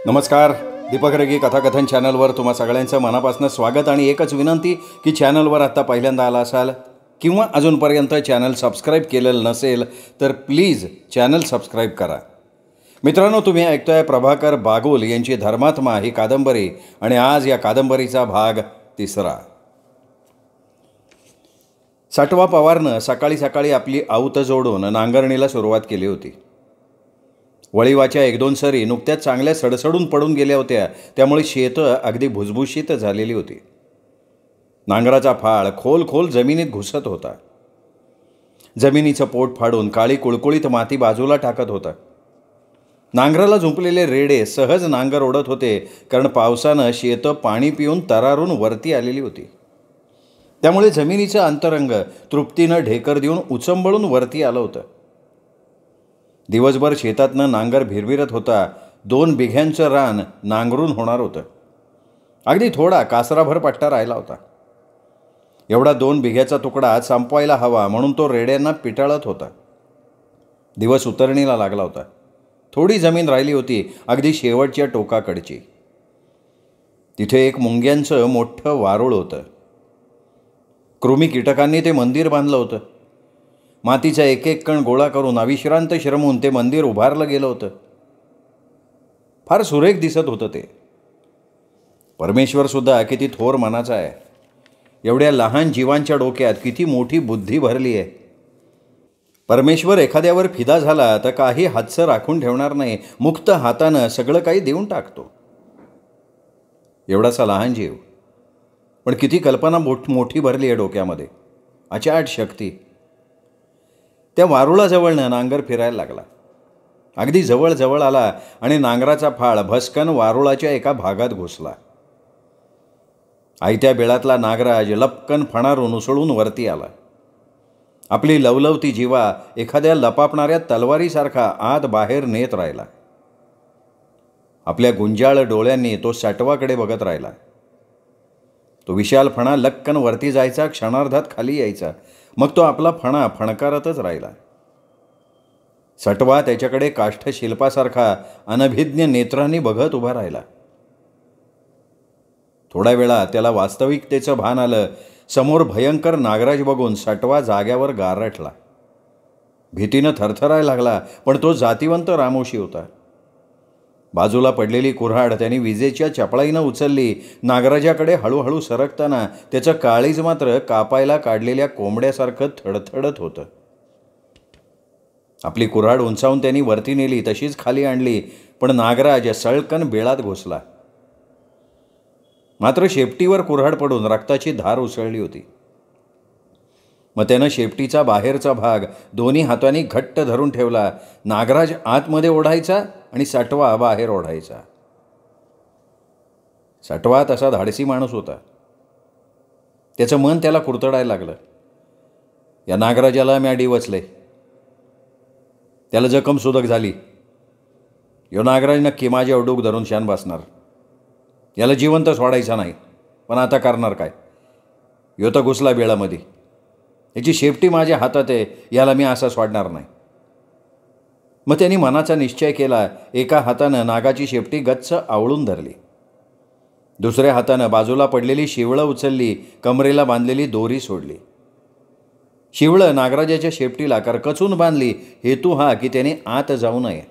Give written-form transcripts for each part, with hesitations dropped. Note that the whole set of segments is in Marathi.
नमस्कार. दीपक रगी कथाकथन चॅनलवर तुम्हा सगळ्यांचं मनापासून स्वागत आणि एकच विनंती की चॅनलवर आत्ता पहिल्यांदा आला असाल किंवा अजूनपर्यंत चॅनल सबस्क्राईब केलेलं नसेल तर प्लीज चॅनल सबस्क्राईब करा. मित्रांनो, तुम्ही ऐकतोय प्रभाकर बागुल यांची धर्मात्मा ही कादंबरी आणि आज या कादंबरीचा भाग 3. साटवा पवारनं सकाळी सकाळी आपली आवत जोडून नांगरणीला सुरुवात केली होती. वळीवाच्या 1-2 सरी नुकत्याच चांगल्या सडसडून पडून गेल्या होत्या, त्यामुळे शेतं अगदी भुसभुशीत झालेली होती. नांगराचा फाळ खोल खोल जमिनीत घुसत होता. जमिनीचं पोट फाडून काळी कुळकुळीत माती बाजूला टाकत होता. नांगराला झुंपलेले रेडे सहज नांगर ओढत होते, कारण पावसानं शेतं पाणी पिऊन तरारून वरती आलेली होती. त्यामुळे जमिनीचं अंतरंग तृप्तीनं ढेकर देऊन उचंबळून वरती आलं होतं. दिवसभर शेतातनं नांगर भिरभिरत होता. 2 बिघ्यांचं रान नांगरून होणार होतं. अगदी थोडा कासराभर पट्टा राहिला होता. एवढा 2 बिघ्याचा तुकडा संपवायला हवा म्हणून तो रेड्यांना पिटाळत होता. दिवस उतरणीला लागला होता. थोडी जमीन राहिली होती, अगदी शेवटच्या टोकाकडची. तिथे एक मुंग्यांचं मोठं वारूळ होतं. कृमी कीटकांनी ते मंदिर बांधलं होतं. मातीचा एक एक कण गोळा करून अविश्रांत श्रमून ते मंदिर उभारलं गेलं होतं. फार सुरेख दिसत होतं ते. परमेश्वरसुद्धा किती थोर मनाचा आहे. एवढ्या लहान जीवांच्या डोक्यात किती मोठी बुद्धी भरली आहे. परमेश्वर एखाद्यावर फिदा झाला तर काही हातचं राखून ठेवणार नाही. मुक्त हातानं सगळं काही देऊन टाकतो. एवढासा लहान जीव, पण किती कल्पना मोठी भरली आहे डोक्यामध्ये. अचाट शक्ती. त्या वारुळाजवळनं नांगर फिरायला लागला. अगदी जवळ आला आणि नांगराचा फाळ भस्कन वारुळाच्या एका भागात घुसला. आयत्या बेळातला नागराज लपकन फणारून उसळून वरती आला. आपली लवलवती जीवा एखाद्या लपापणाऱ्या तलवारीसारखा आत बाहेर नेत राहिला. आपल्या गुंजाळ डोळ्यांनी तो साटवाकडे बघत राहिला. तो विशाल फणा लक्कन वरती जायचा, क्षणार्धात खाली यायचा, मग तो आपला फणा फणकारतच राहिला. सटवा त्याच्याकडे काष्ठशिल्पासारखा अनभिज्ञ नेत्रांनी बघत उभा राहिला. थोड्या वेळा त्याला वास्तविकतेचं भान आलं. समोर भयंकर नागराज बघून सटवा जाग्यावर गारठला. भीतीनं थरथरायला लागला, पण तो जातिवंत रामोशी होता. बाजूला पडलेली कुऱ्हाड त्यांनी विजेच्या चपळाईनं उचलली. नागराजाकडे हळूहळू सरकताना त्याचं काळीज मात्र कापायला काढलेल्या कोंबड्यासारखं थडथडत होतं. आपली कुऱ्हाड उंचावून त्यांनी वरती नेली, तशीच खाली आणली, पण नागराज सळकन बेळात घुसला. मात्र शेपटीवर कुऱ्हाड पडून रक्ताची धार उसळली होती. मग त्यानं शेपटीचा बाहेरचा भाग दोन्ही हातांनी घट्ट धरून ठेवला. नागराज आतमध्ये ओढायचा आणि सटवा बाहेर ओढायचा. सटवा तसा धाडसी माणूस होता. त्याचं मन त्याला कुरतडायला लागलं. या नागराजाला मी डिवचले. त्याला जखम सुदक झाली. यो नागराज नक्की माझ्या डोक धरून शान बसणार. याला जिवंत सोडायचा नाही, पण आता करणार काय? यो तर घुसला बेळामध्ये. याची शेपटी माझ्या हातात आहे, याला मी असा सोडणार नाही. मग त्यांनी मनाचा निश्चय केला. एका हातानं नागाची शेपटी गच्च आवळून धरली. दुसऱ्या हातानं बाजूला पडलेली शिवळं उचलली. कमरेला बांधलेली दोरी सोडली. शिवळं नागराजाच्या शेपटीला करकचून बांधली. हेतू हा की त्याने आत जाऊ नये.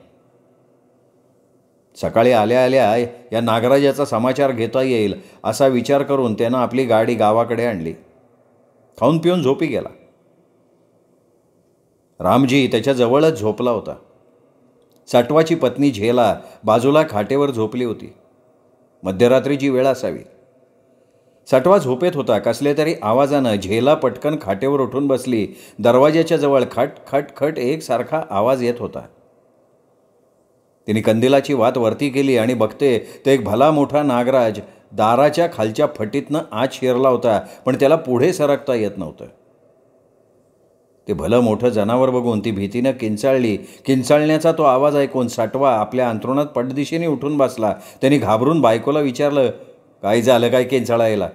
सकाळी आल्या आल्या या नागराजाचा समाचार घेता येईल असा विचार करून त्यानं आपली गाडी गावाकडे आणली. खाऊन पिऊन झोपी गेला. रामजी त्याच्या जवळच झोपला होता. सटवाची पत्नी झेला बाजूला खाटेवर झोपली होती. मध्यरात्रीची वेळ असावी. सटवा झोपेत होता. कसले तरी आवाजानं झेला पटकन खाटेवर उठून बसली. दरवाजाच्या जवळ खट खट खट एकसारखा आवाज येत होता. तिने कंदिलाची वात वरती केली आणि बघते तर एक भला मोठा नागराज दाराच्या खालच्या फटीतनं आत शिरला होता, पण त्याला पुढे सरकता येत नव्हतं. ते भलं मोठं जनावर बघून ती भीतीनं किंचाळली. किंचाळण्याचा तो आवाज ऐकून सटवा आपल्या अंथरुणात पटदिशेने उठून बसला. त्यांनी घाबरून बायकोला विचारलं, काय झालं, काय किंचाळायला?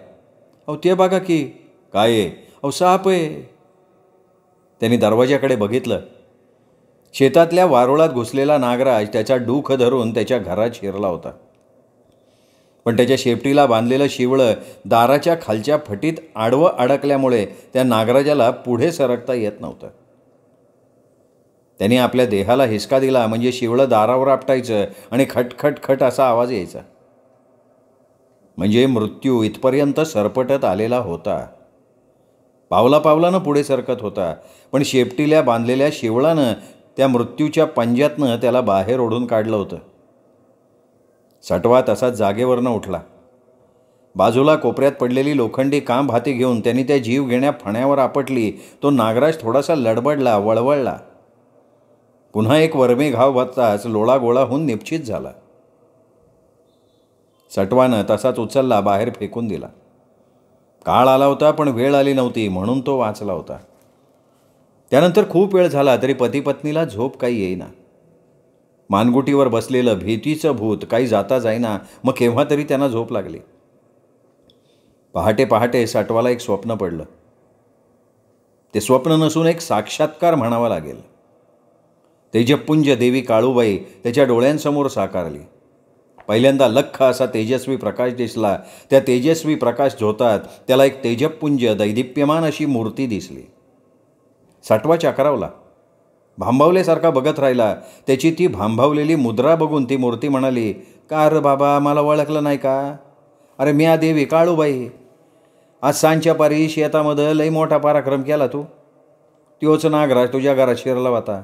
अहो ते बघा की. काय आहे? अहो साप आहे. त्यांनी दरवाजाकडे बघितलं. शेतातल्या वारुळात घुसलेला नागराज त्याचा डूख धरून त्याच्या घरात शिरला होता. पण त्याच्या शेपटीला बांधलेलं शिवळं दाराच्या खालच्या फटीत आडवं अडकल्यामुळे त्या नागराजाला पुढे सरकता येत नव्हतं. त्याने आपल्या देहाला हिसका दिला म्हणजे शिवळं दारावर आपटायचं आणि खटखट खट असा आवाज यायचा. म्हणजे मृत्यू इथपर्यंत सरपटत आलेला होता. पावला पावलानं पुढे सरकत होता, पण शेपटीला बांधलेल्या शिवळानं त्या मृत्यूच्या पंजातनं त्याला बाहेर ओढून काढलं होतं. सटवा तसा जागेवरनं उठला. बाजूला कोपऱ्यात पडलेली लोखंडी कांब हाती घेऊन त्यांनी त्या जीव घेण्या फण्यावर आपटली. तो नागराज थोडासा लडबडला, वळवळला. पुन्हा एक वर्मी घाव बसताच लोळागोळा होऊन निश्चित झाला. सटवानं तसाच उचलला, बाहेर फेकून दिला. काळ आला होता, पण वेळ आली नव्हती, म्हणून तो वाचला होता. त्यानंतर खूप वेळ झाला तरी पती पत्नीला झोप काही येईना. मानगुटीवर बसलेलं भीतीचं भूत काही जाता जाईना. मग केव्हा तरी त्यांना झोप लागली. पहाटे पहाटे सटवाला एक स्वप्न पडलं. ते स्वप्न नसून एक साक्षात्कार म्हणावा लागेल. तेजपुंज देवी काळूबाई त्याच्या डोळ्यांसमोर साकारली. पहिल्यांदा लख्ख असा तेजस्वी प्रकाश दिसला. त्या तेजस्वी प्रकाश झोतात त्याला एक तेजपुंज दैदिप्यमान अशी मूर्ती दिसली. सटवा चक्रावला, भांबावल्यासारखा बघत राहिला. त्याची ती भांबावलेली मुद्रा बघून ती मूर्ती म्हणाली, का रे बाबा, मला ओळखलं नाही का? अरे मी देवी काळूबाई. आज सांजच्या पारी शेतामध्ये लई मोठा पराक्रम केला तू. त्योच नागराज तुझ्या घरात शिरला होता.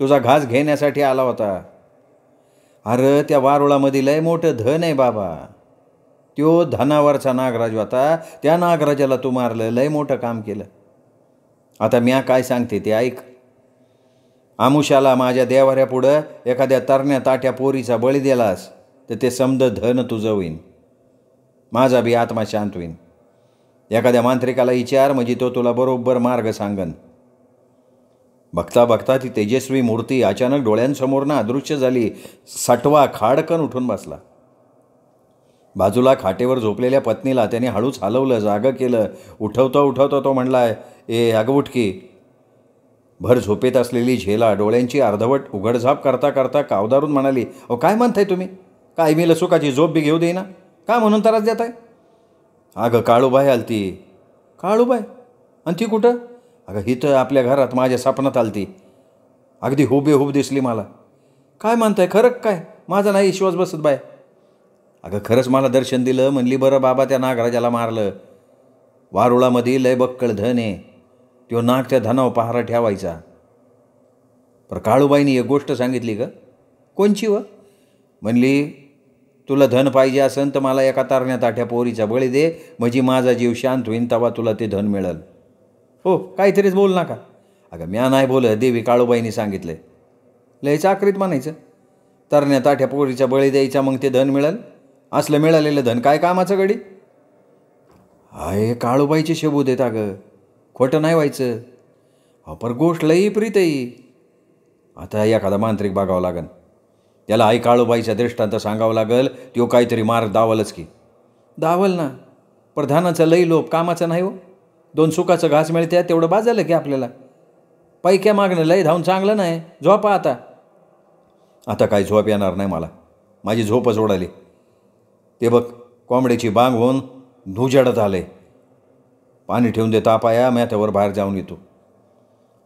तुझा घास घेण्यासाठी आला होता. अरे त्या वारुळामध्ये लय मोठं धन आहे बाबा. त्यो धनावरचा नागराज होता. त्या नागराजाला तू मारलं, लय मोठं काम केलं. आता म्या काय सांगते ते ऐक. आमुषाला माझ्या देवाऱ्यापुढं एखाद्या तरण्या ताट्या पोरीचा बळी दिलास तर ते समद धन तुझं होईन. माझा बी आत्मा शांत होईन. एखाद्या मांत्रिकाला विचार, म्हणजे तो तुला बरोबर मार्ग सांगन. बघता बघता ती तेजस्वी मूर्ती अचानक डोळ्यांसमोरनं अदृश्य झाली. सटवा खाडकन उठून बसला. बाजूला खाटेवर झोपलेल्या पत्नीला त्याने हळूच हलवलं, जागं केलं. उठवता उठवता तो म्हणला, ए अगं उठकी. भर झोपेत असलेली झेला डोळ्यांची अर्धवट उघडझाप करता करता कावदारून म्हणाली, अहो काय म्हणताय तुम्ही? काय मी लसुकाची झोप बी घेऊ देईना? का म्हणून त्रास देताय? अगं काळूबाई आलती. काळूबाई? आणि ती कुठं? अगं हिथं आपल्या घरात माझ्या स्वप्नात आलती. अगदी हुबेहूब दिसली मला. काय म्हणताय, खरं काय? माझा नाही विश्वास बसत बाय. अगं खरंच मला दर्शन दिलं. म्हणली बरं बाबा त्या नागराजाला मारलं. वारुळामध्ये लय बक्कळ धन आहे. तो नाग त्या धनावर पहारा ठेवायचा. पर काळूबाईनी एक गोष्ट सांगितली ग. कोणची व? म्हणली तुला धन पाहिजे असेल तर मला एका तारण्या ताठ्या पोरीचा बळी दे, म्हणजे माझा जीव शांत होईन, तेव्हा तुला ते धन मिळेल. हो काहीतरीच बोल नका. अगं म्या नाही बोल, देवी काळूबाईनी सांगितलंय. लय चाकरीत म्हणायचं. तरण्या ताठ्या पोरीचा बळी द्यायचा, मग ते धन मिळेल. असलं मिळालेलं धन काय कामाचं गडी? हाय काळूबाईचे शबूत आहेत अगं, खोटं नाही व्हायचं. पर गोष्ट लई प्रीत आहे. आता एखादा मांत्रिक बघावं लागन. त्याला आई काळूबाईचा दृष्टांत सांगावं लागल. तो काहीतरी मार्ग दावलच की. दावल ना, पर धनाचा लई लोभ कामाचा नाही हो. 2 सुखाचं घास मिळते तेवढं बाजालं की आपल्याला. पैक्या मागणं लई धावून चांगलं नाही. झोपा आता. आता काय झोप येणार नाही मला. माझी झोपच उडाली. ते बघ कोंबड्याची बांग होऊन धुजाडत आले. पाणी ठेवून दे तापाया, मॅथ्यावर बाहेर जाऊन येतो.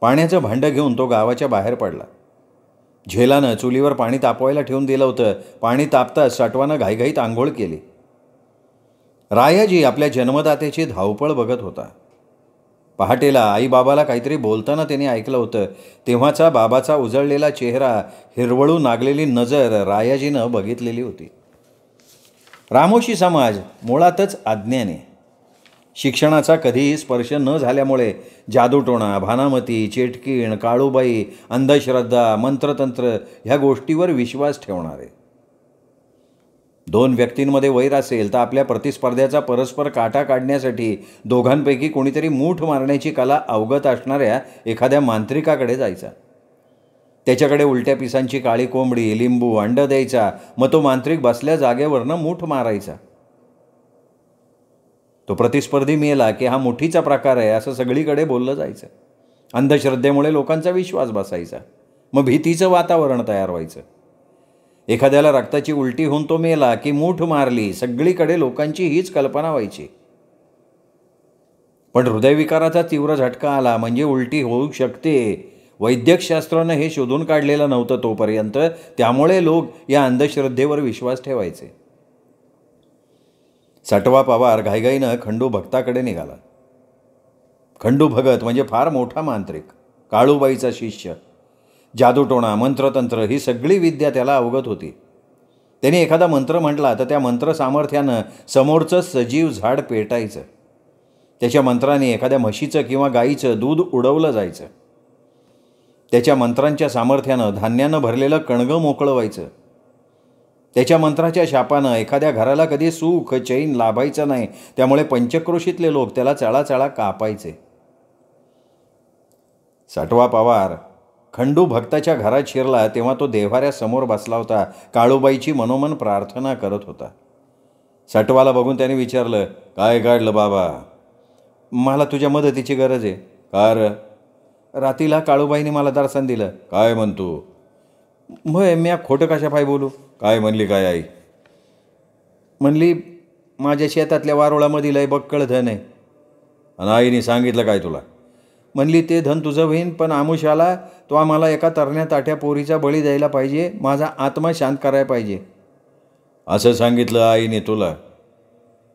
पाण्याचं भांडं घेऊन तो गावाच्या बाहेर पडला. झेलानं चुलीवर पाणी तापवायला ठेवून दिलं होतं. पाणी तापताच सटवानं घाईघाईत आंघोळ केली. रायाजी आपल्या जन्मदात्याची धावपळ बघत होता. पहाटेला आईबाबाला काहीतरी बोलताना त्याने ऐकलं होतं. तेव्हाचा बाबाचा उजळलेला चेहरा, हिरवळू लागलेली नजर रायाजीनं बघितलेली होती. रामोशी समाज मुळातच अज्ञानी. शिक्षणाचा कधीही स्पर्श न झाल्यामुळे जादूटोणा, भानामती, चेटकीण, काळूबाई, अंधश्रद्धा, मंत्रतंत्र ह्या गोष्टीवर विश्वास ठेवणारे. 2 व्यक्तींमध्ये वैर असेल तर आपल्या प्रतिस्पर्ध्याचा परस्पर काटा काढण्यासाठी दोघांपैकी कोणीतरी मूठ मारण्याची कला अवगत असणाऱ्या एखाद्या मांत्रिकाकडे जायचा. त्याच्याकडे उलट्या पिसांची काळी कोंबडी, लिंबू, अंड द्यायचा. मग तो मांत्रिक बसल्या जागेवरनं मूठ मारायचा. तो प्रतिस्पर्धी मेला की हा मुठीचा प्रकार आहे असं सगळीकडे बोललं जायचं. अंधश्रद्धेमुळे लोकांचा विश्वास बसायचा. मग भीतीचं वातावरण तयार व्हायचं. एखाद्याला रक्ताची उलटी होऊन तो मेला की मूठ मारली, सगळीकडे लोकांची हीच कल्पना व्हायची. पण हृदयविकाराचा तीव्र झटका आला म्हणजे उलटी होऊ शकते, वैद्यकशास्त्रानं हे शोधून काढलेलं नव्हतं तोपर्यंत. त्यामुळे लोक या अंधश्रद्धेवर विश्वास ठेवायचे. सटवा पवार घाईघाईनं खंडू भक्ताकडे निघाला. खंडू भगत म्हणजे फार मोठा मांत्रिक, काळूबाईचा शिष्य. जादूटोणा, मंत्रतंत्र ही सगळी विद्या त्याला अवगत होती. त्याने एखादा मंत्र म्हटला तर त्या मंत्र सामर्थ्यानं समोरचं सजीव झाड पेटायचं. त्याच्या मंत्राने एखाद्या म्हशीचं किंवा गाईचं दूध उडवलं जायचं. त्याच्या मंत्रांच्या सामर्थ्यानं धान्यानं भरलेलं कणगं मोकळं व्हायचं. त्याच्या मंत्राच्या शापानं एखाद्या घराला कधी सुख चैन लाभायचं नाही. त्यामुळे पंचक्रोशीतले लोक त्याला चळाचळा कापायचे. सटवा पवार खंडू भक्ताच्या घरात शिरला तेव्हा तो देव्हाऱ्यासमोर बसला होता. काळूबाईची मनोमन प्रार्थना करत होता. सटवाला बघून त्याने विचारलं, काय काढलं बाबा? मला तुझ्या मदतीची गरज आहे. कार? रातीला काळूबाईने मला दर्शन दिलं. काय म्हणतो? मग मी खोटं कशा पाय बोलू? काय म्हणली काय आई? म्हणली माझ्या शेतातल्या वारुळामध्ये लय बक्कळ धन आहे. आणि आईने सांगितलं काय तुला? म्हणली ते धन तुझं होईन, पण आमुष्याला तो आम्हाला एका तरण्या ताट्या पोरीचा बळी द्यायला पाहिजे, माझा आत्मा शांत करायला पाहिजे. असं सांगितलं आईने तुला?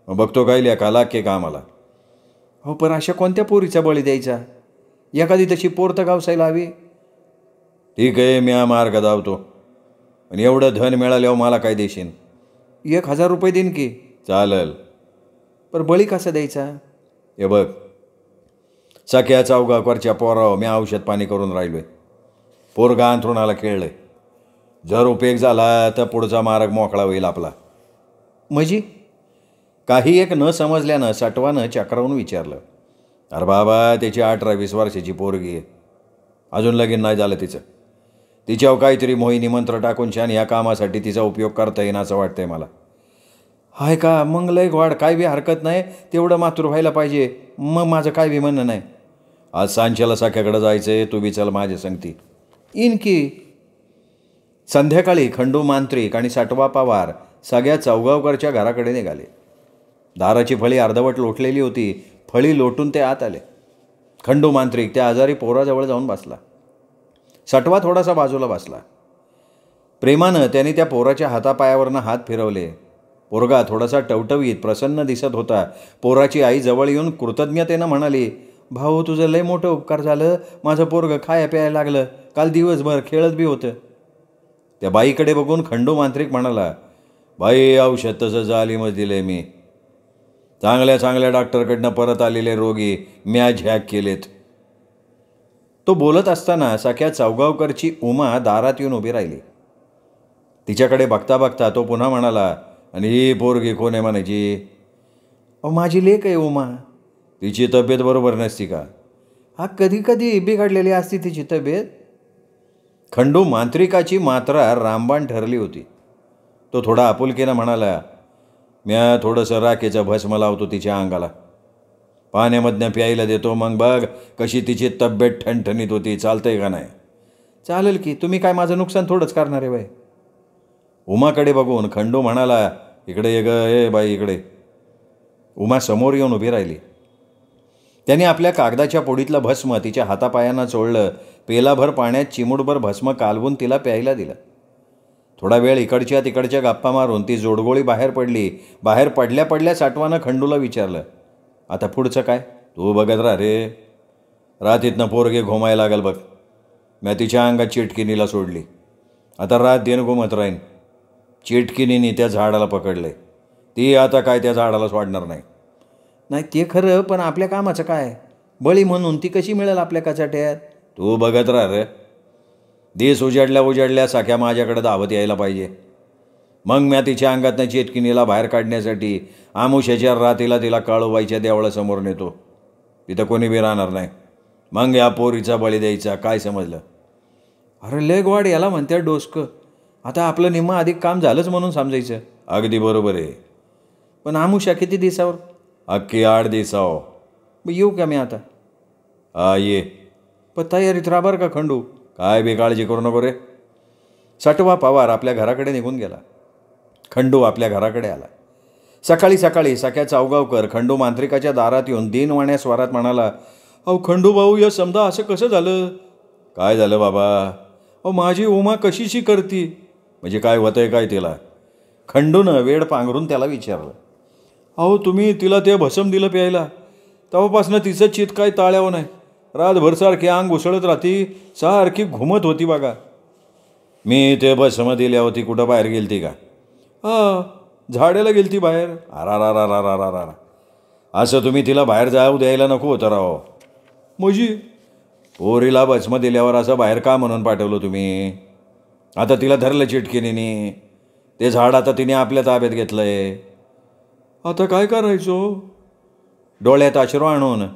मग बघतो काय लेका लाग का आम्हाला? हो, पण अशा कोणत्या पोरीचा बळी द्यायचा? एखादी तशी पोर तर गावसायला हवी. ठीक आहे, मी मार्ग धावतो. आणि एवढं धन मिळाल्यावर मला काय देशील? 1000 रुपये देईन की. चालेल, पण बळी कसा द्यायचा? हे बघ, सख्या चौगावरच्या पोराव मी औषध पाणी करून राहिलोय. पोरगा अंथरुणाला खेळलंय. जर उपयोग झाला तर पुढचा मार्ग मोकळा होईल आपला. म्हणजे? काही एक न समजल्यानं सटवानं चक्रावून विचारलं. अरे बाबा, त्याची 18-20 वर्षाची पोरगी आहे. अजून लगीन नाही झालं तिचं. तिच्यावर काहीतरी मोहिनी मंत्र टाकून छान या कामासाठी तिचा उपयोग करता येईन असं वाटतंय मला. हाय का? मग लय गोड, काय बी हरकत नाही. तेवढं मातूर व्हायला पाहिजे. मग माझं काय बी म्हणणं नाही. आज सांच्याला सख्याकडे जायचं आहे, तू बी चल माझ्या संगती. इन की. संध्याकाळी खंडू मांत्रिक आणि सटवा पवार सगळ्या चौगावकरच्या घराकडे निघाले. दाराची फळी अर्धवट लोटलेली होती. फळी लोटून ते आत आले. खंडू मांत्रिक त्या आजारी पोराजवळ जाऊन बसला. सटवा थोडासा बाजूला बसला. प्रेमानं त्याने त्या पोराच्या हातापायावरनं हात फिरवले. पोरगा थोडासा टवटवीत प्रसन्न दिसत होता. पोराची आई जवळ येऊन कृतज्ञतेनं म्हणाली, भाऊ तुझं लय मोठं उपकार झालं. माझं पोरगं खाया प्यायला लागलं. काल दिवसभर खेळत बी होतं. त्या बाईकडे बघून खंडू मांत्रिक म्हणाला, बाई औषध तसं जालीमच दिले मी. चांगल्या चांगल्या डॉक्टरकडनं परत आलेले रोगी म्या झॅक केलेत. तो बोलत असताना सख्या चौगावकरची उमा दारात येऊन उभी राहिली. तिच्याकडे बघता बघता तो पुन्हा म्हणाला, आणि ही पोरगी कोण आहे म्हणायची? अहो माझी लेक आहे उमा. तिची तब्येत बरोबर नसती का? हा, कधी कधी बिघडलेली असती तिची तब्येत. खंडू मांत्रिकाची मात्रा रामबाण ठरली होती. तो थोडा आपुलकीनं म्हणाला, म्या थोडंसं राखेचं भस्म लावतो तिच्या अंगाला, पाण्यामधनं प्यायला देतो, मग बघ कशी तिची तब्येत ठणठणीत होती. चालतंय का नाही? चालेल की. तुम्ही काय माझं नुकसान थोडंच करणार आहे बाई? उमाकडे बघून खंडू म्हणाला, इकडे ये ग, ए बाई इकडे. उमा समोर येऊन उभी राहिली. त्याने आपल्या कागदाच्या पोडीतलं भस्म तिच्या हातापायांना चोळलं. पेलाभर पाण्यात चिमूटभर भस्म कालवून तिला प्यायला दिलं. थोडा वेळ इकडच्या तिकडच्या गप्पा मारून ती जोडगोळी बाहेर पडली. बाहेर पडल्या पडल्या सटवानं खंडूला विचारलं, आता पुढचं काय? तू बघत राह रे. रातीतनं पोरगे घुमायला लागल बघ. मी तिच्या अंगात चिटकिनीला सोडली. आता रात दिन घुमत राहीन. चिटकिनीने त्या झाडाला पकडले. ती आता काय त्या झाडाला सोडणार नाही. नाही ते खरं, पण आपल्या कामाचं काय? बळी म्हणून ती कशी मिळेल आपल्या कचाट्यात? तू बघत राह रे. दिस उजाडल्या साख्या माझ्याकडे धावत यायला पाहिजे. मग मी तिच्या अंगातनं चिटकिनीला बाहेर काढण्यासाठी आमुष्याच्या रातीला तिला काळूबाईच्या देवळासमोर नेतो. तिथं कोणी बी राहणार नाही. मग या पोरीचा बळी द्यायचा. काय समजलं? अरे लेग वाढ, याला म्हणते डोसकं. आता आपलं निम्मं अधिक काम झालंच म्हणून समजायचं. अगदी बरोबर आहे. पण आमुष्या किती दिवसावर? अख्खी 8 दिवसावर. मग येऊ का मी आता? हा ये. पण तयारीत राहा बरं का खंडू. काय बी काळजी करू नको रे. सटवा पवार आपल्या घराकडे निघून गेला. खंडू आपल्या घराकडे आला. सकाळी सकाळी सख्या चावगावकर खंडू मांत्रिकाच्या दारात येऊन दीनवाण्या स्वरात म्हणाला, अहो खंडू भाऊ, या समजा असं कसं झालं? काय झालं बाबा? अहो माझी उमा कशीशी करती? म्हणजे काय होतंय काय तिला? खंडूनं वेड पांघरून त्याला विचारलं. अहो तुम्ही तिला ते भसम दिलं प्यायला, तेव्हापासनं तिचं चित काय ताळ्यावर नाही. रातभर सारखी अंग उसळत राहती, सारखी घुमत होती बघा. मी ते भस्म दिल्यावरती कुठं बाहेर गेलती का? हां, झाडाला गेलती बाहेर. अरा असं तुम्ही तिला बाहेर जाऊ द्यायला नको होतं राव. म्हणजे पोरीला भस्म दिल्यावर असं बाहेर का म्हणून पाठवलं तुम्ही? आता तिला धरलं चिटकिनीने, ते झाड आता तिने आपल्या ताब्यात घेतलंय. आता काय करायचो? डोळ्यात अश्रू आणून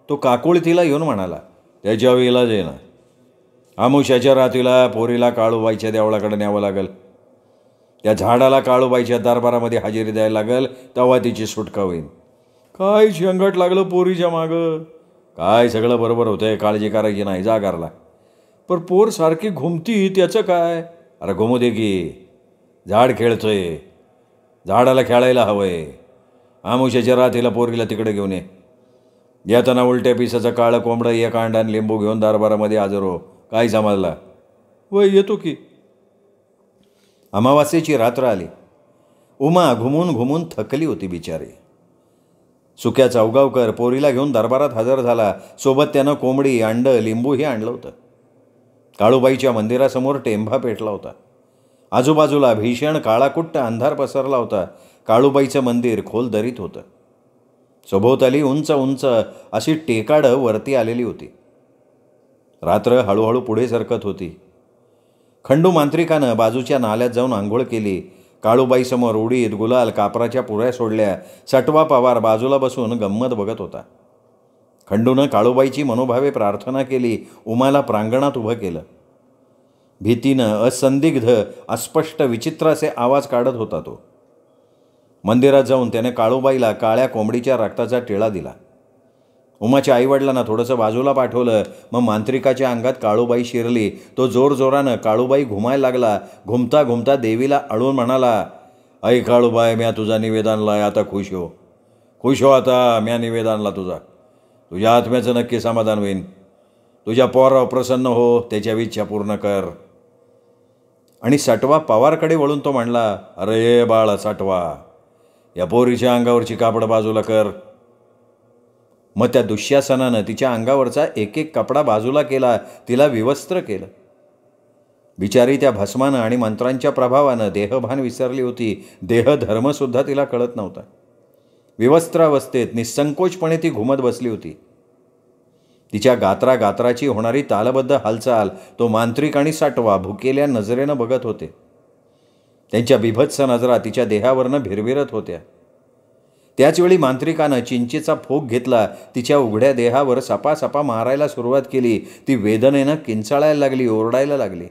तो काकुळ तिला येऊन म्हणाला, त्याच्या इलाज आहे ना. आमुष्याच्या रात्रीला पोरीला काळूबाईच्या देवळाकडे न्यावं लागेल. त्या झाडाला काळूबाईच्या दरबारामध्ये हजेरी द्यायला लागेल, तेव्हा तिची सुटका होईल. काय शेंगट लागलं पोरीच्या मागं. काय सगळं बरोबर होतंय, काळजी करायची नाही, जा घरला. पण पोर सारखी घुमती, त्याचं काय? अरे घुमू दे की, झाड खेळतोय, झाडाला खेळायला हवंय. आमुष्याच्या रात्रीला पोरीला तिकडे घेऊन ये. येताना उलट्या पिसाचं काळं कोंबडं, एक अंडा आणि लिंबू घेऊन दरबारामध्ये हजर हो. काय समजला? वय येतो की. अमावास्येची रात्र आली. उमा घुमून घुमून थकली होती बिचारी. सुक्या चौगावकर पोरीला घेऊन दरबारात हजर झाला. सोबत त्यानं कोंबडी, अंड, लिंबूही आणलं होतं. काळूबाईच्या मंदिरासमोर टेंभा पेटला होता. आजूबाजूला भीषण काळाकुट्ट अंधार पसरला होता. काळूबाईचं मंदिर खोल दरीत होतं. सभोवताली उंच उंच अशी टेकाडं वरती आलेली होती. रात्र हळूहळू पुढे सरकत होती. खंडू मांत्रिकानं बाजूच्या नाल्यात जाऊन आंघोळ केली. काळूबाईसमोर उडीद, गुलाल, कापराच्या पुऱ्या सोडल्या. सटवा पवार बाजूला बसून गंमत बघत होता. खंडूनं काळूबाईची मनोभावे प्रार्थना केली. उमाला प्रांगणात उभं केलं. भीतीनं असंदिग्ध, अस्पष्ट, विचित्र असे आवाज काढत होता तो. मंदिरात जाऊन त्याने काळूबाईला काळ्या कोंबडीच्या रक्ताचा टिळा दिला. उमाच्या आईवडिलांना थोडंसं बाजूला पाठवलं. मग मांत्रिकाच्या अंगात काळूबाई शिरली. तो जोरजोरानं काळूबाई घुमायला लागला. घुमता घुमता देवीला अळून म्हणाला, आई काळूबाई, म्या तुझा निवेदनलाय, आता खुश हो. खुश हो आता, म्या निवेदनला तुझा. तुझ्या आत्म्याचं नक्की समाधान होईन. तुझ्या पोरावर प्रसन्न हो, त्याच्या इच्छा पूर्ण कर. आणि सटवा पवारकडे वळून तो म्हणला, अरे बाळ सटवा, या पोरीच्या अंगावरची कापडं बाजूला कर. मग त्या दुःशासनानं तिच्या अंगावरचा एक एक कपडा बाजूला केला. तिला विवस्त्र केलं. बिचारी त्या भस्मानं आणि मंत्रांच्या प्रभावानं देहभान विसरली होती. देहधर्मसुद्धा तिला कळत नव्हता. विवस्त्रावस्थेत निसंकोचपणे ती घुमत बसली होती. तिच्या गात्राची होणारी तालबद्ध हालचाल तो मांत्रिक आणि सटवा भुकेल्या नजरेनं बघत होते. त्यांच्या बिभत्स नजरा तिच्या देहावरनं भिरभिरत होत्या. त्याचवेळी मांत्रिकानं चिंचेचा फोक घेतला. तिच्या उघड्या देहावर सपासपा मारायला सुरुवात केली. ती वेदनेनं किंचाळायला लागली, ओरडायला लागली.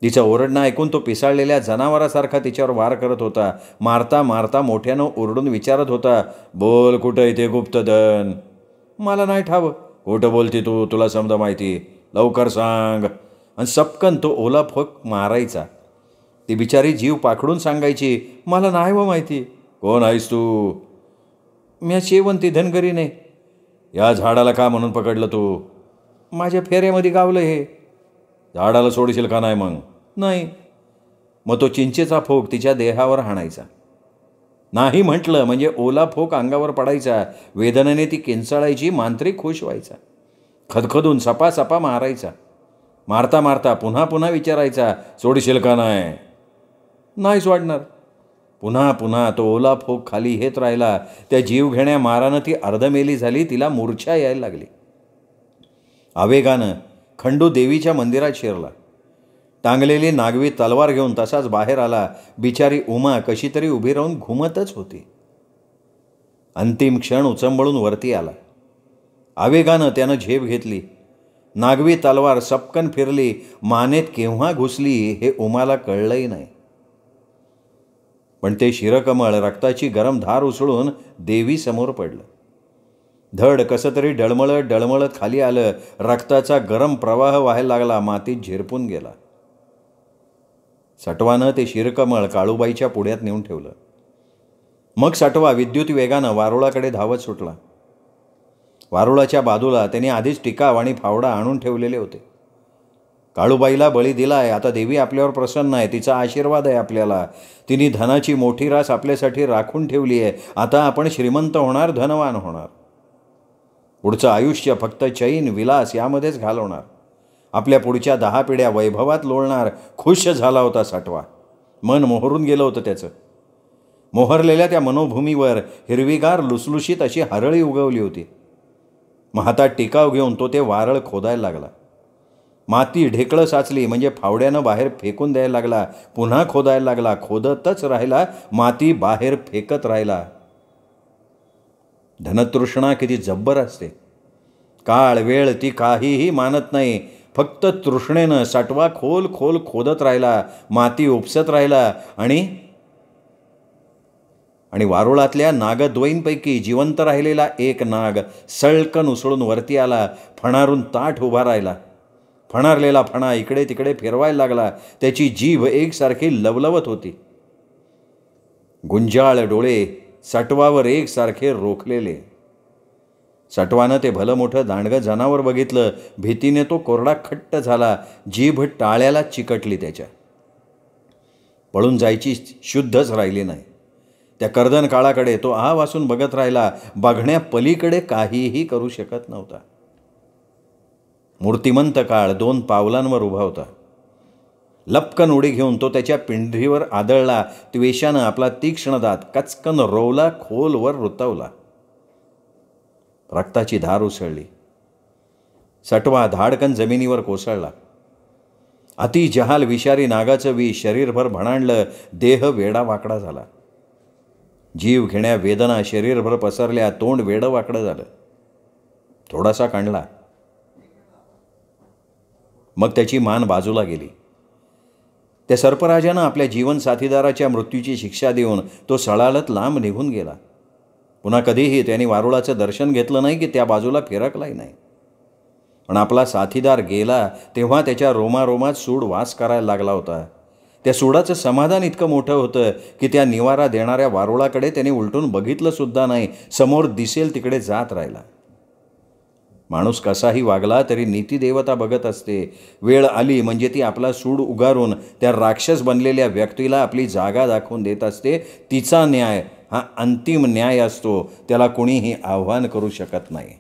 तिचं ओरडणं ऐकून तो पिसाळलेल्या जनावरासारखा तिच्यावर वार करत होता. मारता मारता मोठ्यानं ओरडून विचारत होता, बोल, कुठं इथे गुप्तधन? मला नाही ठावं. कुठं बोलती तू? तुला समजा माहिती, लवकर सांग. आणि सपकन तो ओला फोक मारायचा. ती बिचारी जीव पाखडून सांगायची, मला नाही व माहिती. कोण आहेस तू? म्या शेवंती धनगरी नाही. या झाडाला का म्हणून पकडलं तू? माझ्या फेऱ्यामध्ये गावलं हे. झाडाला सोडशील का नाही? मग नाही. मग तो चिंचेचा फोक तिच्या देहावर हाणायचा. नाही म्हटलं म्हणजे ओला फोक अंगावर पडायचा. वेदनेने ती किंचाळायची. मांत्रिक खुश व्हायचा. खदखदून सपासपा मारायचा. मारता मारता पुन्हा पुन्हा विचारायचा, सोडशील का नाही? नाही सोडणार. पुन्हा पुन्हा तो ओला फोक खाली येत राहिला. त्या जीवघेण्या मारानं ती अर्धमेली झाली. तिला मूर्छा यायला लागली. आवेगानं खंडू देवीच्या मंदिरात शिरला. टांगलेली नागवी तलवार घेऊन तसाच बाहेर आला. बिचारी उमा कशी तरी उभी राहून घुमतच होती. अंतिम क्षण उचंबळून वरती आला. आवेगानं त्यानं झेप घेतली. नागवी तलवार सपकन फिरली. मानेत केव्हा घुसली हे उमाला कळलंही नाही. पण ते शिरकमळ रक्ताची गरम धार उसळून देवी समोर पडलं. धड कसं तरी डळमळत डळमळत खाली आलं. रक्ताचा गरम प्रवाह व्हायला लागला. मातीत झिरपून गेला. सटवानं ते शिरकमळ काळूबाईच्या पुढ्यात नेऊन ठेवलं. मग सटवा विद्युत वेगानं वारुळाकडे धावत सुटला. वारुळाच्या बाजूला त्याने आधीच टिकाव आणि फावडा आणून ठेवलेले होते. काळूबाईला बळी दिलाय, आता देवी आपल्यावर प्रसन्न आहे, तिचा आशीर्वाद आहे आपल्याला. तिने धनाची मोठी रास आपल्यासाठी राखून ठेवली आहे. आता आपण श्रीमंत होणार, धनवान होणार. पुढचं आयुष्य फक्त चैन विलास यामध्येच घालवणार. आपल्या पुढच्या 10 पिढ्या वैभवात लोळणार. खुश झाला होता सटवा. मन मोहरून गेलं होतं त्याचं. मोहरलेल्या त्या मनोभूमीवर हिरवीगार लुसलुशीत अशी हरळी उगवली होती. मग हातात टिकाव घेऊन तो ते वारळ खोदायला लागला. माती ढेकळं साचली म्हणजे फावड्यानं बाहेर फेकून द्यायला लागला. पुन्हा खोदायला लागला. खोदतच राहिला, माती बाहेर फेकत राहिला. धनतृष्णा किती जब्बर असते. काळ वेळ ती काहीही मानत नाही. फक्त तृष्णेनं सटवा खोल खोल खोदत राहिला, माती उपसत राहिला. आणि वारुळातल्या नागद्वयींपैकी जिवंत राहिलेला एक नाग सळकन उसळून वरती आला. फणारून ताठ उभा राहिला. फणारलेला फणा इकडे तिकडे फिरवायला लागला. त्याची जीभ एकसारखी लवलवत होती. गुंजाळ डोळे सटवावर एकसारखे रोखलेले. सटवानं ते भलं मोठं दांडगं जनावर बघितलं. भीतीने तो कोरडा खट्ट झाला. जीभ टाळ्याला चिकटली त्याच्या. पळून जायची शुद्धच राहिली नाही. त्या कर्दन काळाकडे तो आ वासून बघत राहिला. बघण्या पलीकडे काहीही करू शकत नव्हता. मूर्तिमंत काळ 2 पावलांवर उभा होता. लपकन उडी घेऊन तो त्याच्या पिंढरीवर आदळला. त्वेषानं आपला तीक्ष्ण दात कचकन रोवला, खोलवर रुतवला. रक्ताची धार उसळली. सटवा धाडकन जमिनीवर कोसळला. अति जहाल विषारी नागाचं विष शरीरभर भणाणलं. देह वेडा वाकडा झाला. जीव घेण्या वेदना शरीरभर पसरल्या. तोंड वेडं वाकडं झालं. थोडासा काढला. मग त्याची मान बाजूला गेली. त्या सर्पराजानं आपल्या जीवन साथीदाराच्या मृत्यूची शिक्षा देऊन तो सळालत लांब निघून गेला. पुन्हा कधीही त्याने वारुळाचं दर्शन घेतलं नाही की त्या बाजूला फिरकलाही नाही. पण आपला साथीदार गेला तेव्हा त्याच्या रोमारोमात सूड वास करायला लागला होता. त्या सूडाचं समाधान इतकं मोठं होतं की त्या निवारा देणाऱ्या वारुळाकडे त्याने उलटून बघितलं सुद्धा नाही. समोर दिसेल तिकडे जात राहिला. माणूस कसाही वागला तरी नीतिदेवता बघत असते. वेळ आली म्हणजे ती आपला सूड उगारून त्या राक्षस बनलेल्या व्यक्तीला आपली जागा दाखवून देत असते. तिचा न्याय हा अंतिम न्याय असतो. त्याला कोणीही आव्हान करू शकत नाही.